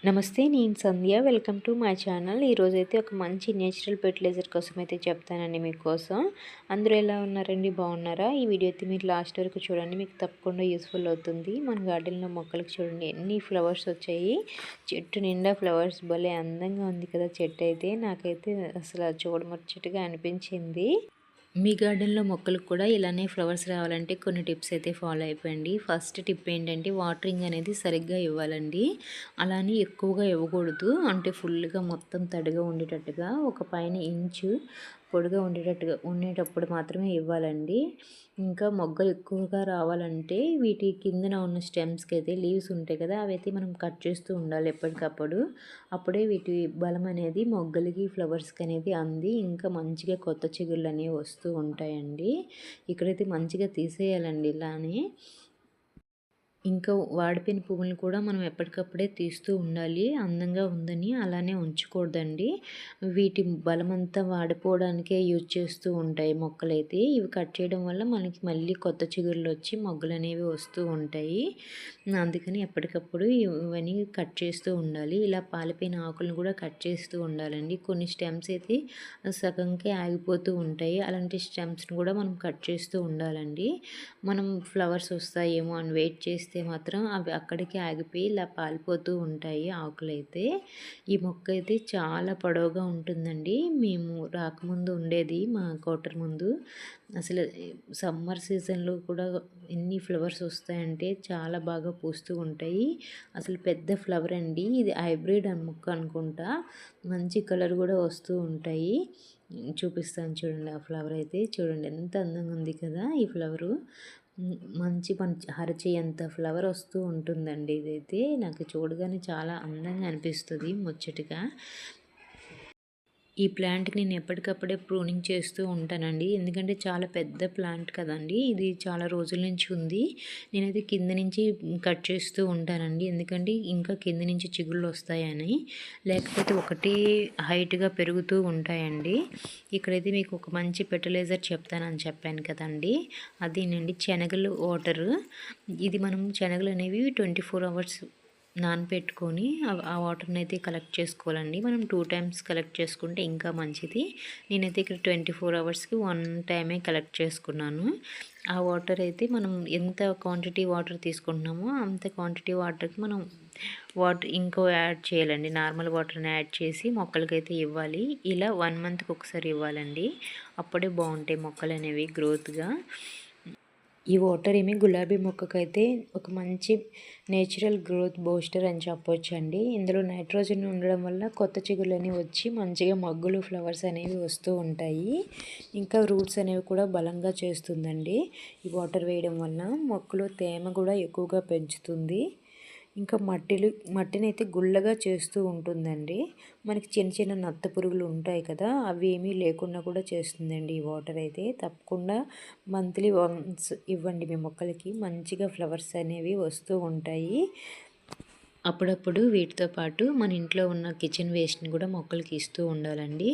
నమస్తే, నేను Sandhya. Welcome to my channel. ఈరోజైతే ఒక మంచి నేచురల్ ఫెర్టిలైజర్ కోసం అయితే చెప్తానండి మీకోసం. అందరూ ఎలా ఉన్నారండి? బాగున్నారా? ఈ వీడియో అయితే మీరు లాస్ట్ వరకు చూడండి, మీకు తప్పకుండా యూస్ఫుల్ అవుతుంది. మన గార్డెన్లో మొక్కలకు చూడండి ఎన్ని ఫ్లవర్స్ వచ్చాయి. చెట్టు నిండా ఫ్లవర్స్, భలే అందంగా ఉంది కదా చెట్టు అయితే. నాకైతే అసలు చూడముచ్చటగా అనిపించింది. మీ గార్డెన్లో మొక్కలకు కూడా ఇలానే ఫ్లవర్స్ రావాలంటే కొన్ని టిప్స్ అయితే ఫాలో అయిపోయండి. ఫస్ట్ టిప్ ఏంటంటే వాటరింగ్ అనేది సరిగ్గా ఇవ్వాలండి. అలానే ఎక్కువగా ఇవ్వకూడదు. అంటే ఫుల్గా మొత్తం తడిగా ఉండేటట్టుగా ఒక పైన ఇంచు పొడిగా ఉండేటప్పుడు మాత్రమే ఇవ్వాలండి. ఇంకా మొగ్గలు ఎక్కువగా రావాలంటే వీటి కిందన ఉన్న స్టెమ్స్కి అయితే లీవ్స్ ఉంటాయి కదా, అవి అయితే మనం కట్ చేస్తూ ఉండాలి ఎప్పటికప్పుడు. అప్పుడే వీటి బలం అనేది మొగ్గలకి ఫ్లవర్స్కి అనేది అంది ఇంకా మంచిగా కొత్త చిగుళ్ళు అనేవి వస్తూ ఉంటాయండి. ఇక్కడైతే మంచిగా తీసేయాలండి ఇలానే. ఇంకా వాడిపోయిన పువ్వులను కూడా మనం ఎప్పటికప్పుడే తీస్తూ ఉండాలి. అందంగా ఉందని అలానే ఉంచకూడదండి. వీటి బలమంతా వాడిపోవడానికే యూజ్ చేస్తూ ఉంటాయి మొక్కలైతే. ఇవి కట్ చేయడం వల్ల మనకి మళ్ళీ కొత్త చిగుర్లు వచ్చి మొగ్గలు అనేవి వస్తూ ఉంటాయి. అందుకని ఎప్పటికప్పుడు ఇవన్నీ కట్ చేస్తూ ఉండాలి. ఇలా పాలిపోయిన ఆకులను కూడా కట్ చేస్తూ ఉండాలండి. కొన్ని స్టెమ్స్ అయితే సగంకే ఆగిపోతూ ఉంటాయి. అలాంటి స్టెమ్స్ని కూడా మనం కట్ చేస్తూ ఉండాలండి. మనం ఫ్లవర్స్ వస్తాయేమో అని వెయిట్ చేస్తే మాత్రం అవి అక్కడికి ఆగిపోయి ఇలా పాలిపోతూ ఉంటాయి ఆకులైతే. ఈ మొక్క అయితే చాలా పొడవుగా ఉంటుందండి. మేము రాకముందు ఉండేది మా క్వార్టర్ ముందు. అసలు సమ్మర్ సీజన్లో కూడా ఎన్ని ఫ్లవర్స్ వస్తాయంటే చాలా బాగా పూస్తూ ఉంటాయి. అసలు పెద్ద ఫ్లవర్ అండి ఇది. హైబ్రిడ్ మొక్క అనుకుంటా. మంచి కలర్ కూడా వస్తూ ఉంటాయి. చూపిస్తాను చూడండి. ఆ ఫ్లవర్ అయితే చూడండి ఎంత అందంగా ఉంది కదా ఈ ఫ్లవరు. మంచి మంచి అరచేయంత ఫ్లవర్ వస్తూ ఉంటుందండి. ఇదైతే నాకు చూడగానే చాలా అందంగా అనిపిస్తుంది, ముచ్చటగా. ఈ ప్లాంట్కి నేను ఎప్పటికప్పుడే ప్రూనింగ్ చేస్తూ ఉంటానండి. ఎందుకంటే చాలా పెద్ద ప్లాంట్ కదండి. ఇది చాలా రోజుల నుంచి ఉంది. నేనైతే కింద నుంచి కట్ చేస్తూ ఉంటానండి. ఎందుకంటే ఇంకా కింద నుంచి చిగుళ్ళు వస్తాయని. లేకపోతే ఒకటే హైట్గా పెరుగుతూ ఉంటాయండి. ఇక్కడైతే మీకు ఒక మంచి ఫెర్టిలైజర్ చెప్తానని చెప్పాను కదండి. అదేనండి శనగలు వాటరు. ఇది మనం శనగలు అనేవి 24 అవర్స్ నానబెట్టుకొని ఆ వాటర్ని అయితే కలెక్ట్ చేసుకోవాలండి. మనం 2 టైమ్స్ కలెక్ట్ చేసుకుంటే ఇంకా మంచిది. నేనైతే ఇక్కడ 24 అవర్స్కి 1 టైమే కలెక్ట్ చేసుకున్నాను. ఆ వాటర్ అయితే మనం ఎంత క్వాంటిటీ వాటర్ తీసుకుంటున్నామో అంత క్వాంటిటీ వాటర్కి మనం ఇంకో యాడ్ చేయాలండి. నార్మల్ వాటర్ని యాడ్ చేసి మొక్కలకైతే ఇవ్వాలి. ఇలా 1 మంత్కి ఒకసారి ఇవ్వాలండి. అప్పుడే బాగుంటాయి మొక్కలు అనేవి గ్రోత్గా. ఈ వాటర్ ఏమి గులాబీ మొక్కకైతే ఒక మంచి నేచురల్ గ్రోత్ బూస్టర్ అని చెప్పొచ్చండి. ఇందులో నైట్రోజన్ ఉండడం వల్ల కొత్త చిగుళ్ళని వచ్చి మంచిగా మగ్గులు ఫ్లవర్స్ అనేవి వస్తూ ఉంటాయి. ఇంకా రూట్స్ అనేవి కూడా బలంగా చేస్తుందండి. ఈ వాటర్ వేయడం వల్ల మొక్కలో తేమ కూడా ఎక్కువగా పెంచుతుంది. ఇంకా మట్టిని అయితే గుల్లగా చేస్తూ ఉంటుందండి. మనకి చిన్న చిన్న నత్త పురుగులు ఉంటాయి కదా, అవి ఏమీ లేకుండా కూడా చేస్తుందండి ఈ వాటర్ అయితే. తప్పకుండా మంత్లీ వన్స్ ఇవ్వండి మీ మొక్కలకి. మంచిగా ఫ్లవర్స్ అనేవి వస్తూ ఉంటాయి. అప్పుడప్పుడు వీటితో పాటు మన ఇంట్లో ఉన్న కిచెన్ వేస్ట్ని కూడా మొక్కలకి ఇస్తూ ఉండాలండి.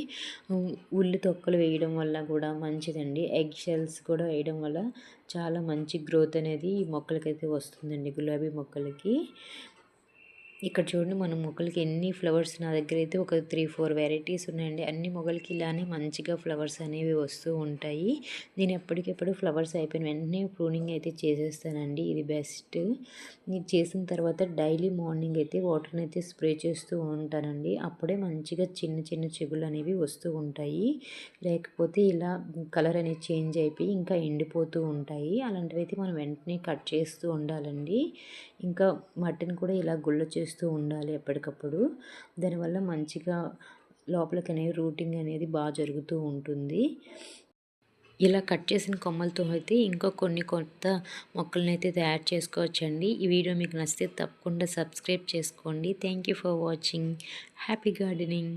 ఉల్లి తొక్కలు వేయడం వల్ల కూడా మంచిదండి. ఎగ్ షెల్స్ కూడా వేయడం వల్ల చాలా మంచి గ్రోత్ అనేది ఈ మొక్కలకైతే వస్తుందండి, గులాబీ మొక్కలకి. ఇక్కడ చూడండి మన మొక్కలకి ఎన్ని ఫ్లవర్స్, నా దగ్గర అయితే ఒక 3-4 వెరైటీస్ ఉన్నాయండి. అన్ని మొక్కలకి ఇలానే మంచిగా ఫ్లవర్స్ అనేవి వస్తూ ఉంటాయి. నేను ఎప్పటికెప్పుడు ఫ్లవర్స్ అయిపోయిన వెంటనే ప్రూనింగ్ అయితే చేసేస్తానండి. ఇది బెస్ట్. నేను చేసిన తర్వాత డైలీ మార్నింగ్ అయితే వాటర్ని అయితే స్ప్రే చేస్తూ ఉంటానండి. అప్పుడే మంచిగా చిన్న చిన్న చిగుళ్ళు అనేవి వస్తూ ఉంటాయి. లేకపోతే ఇలా కలర్ అనేది చేంజ్ అయిపోయి ఇంకా ఎండిపోతూ ఉంటాయి. అలాంటివి అయితే మనం వెంటనే కట్ చేస్తూ ఉండాలండి. ఇంకా మట్టిని కూడా ఇలా గుల్ల చేస్తూ ఉండాలి ఎప్పటికప్పుడు. దానివల్ల మంచిగా లోపలికి అనేది రూటింగ్ అనేది బాగా జరుగుతూ ఉంటుంది. ఇలా కట్ చేసిన కొమ్మలతో అయితే ఇంకా కొన్ని కొత్త మొక్కలను అయితే తయారు చేసుకోవచ్చండి. ఈ వీడియో మీకు నచ్చితే తప్పకుండా సబ్స్క్రైబ్ చేసుకోండి. Thank you for watching. Happy gardening.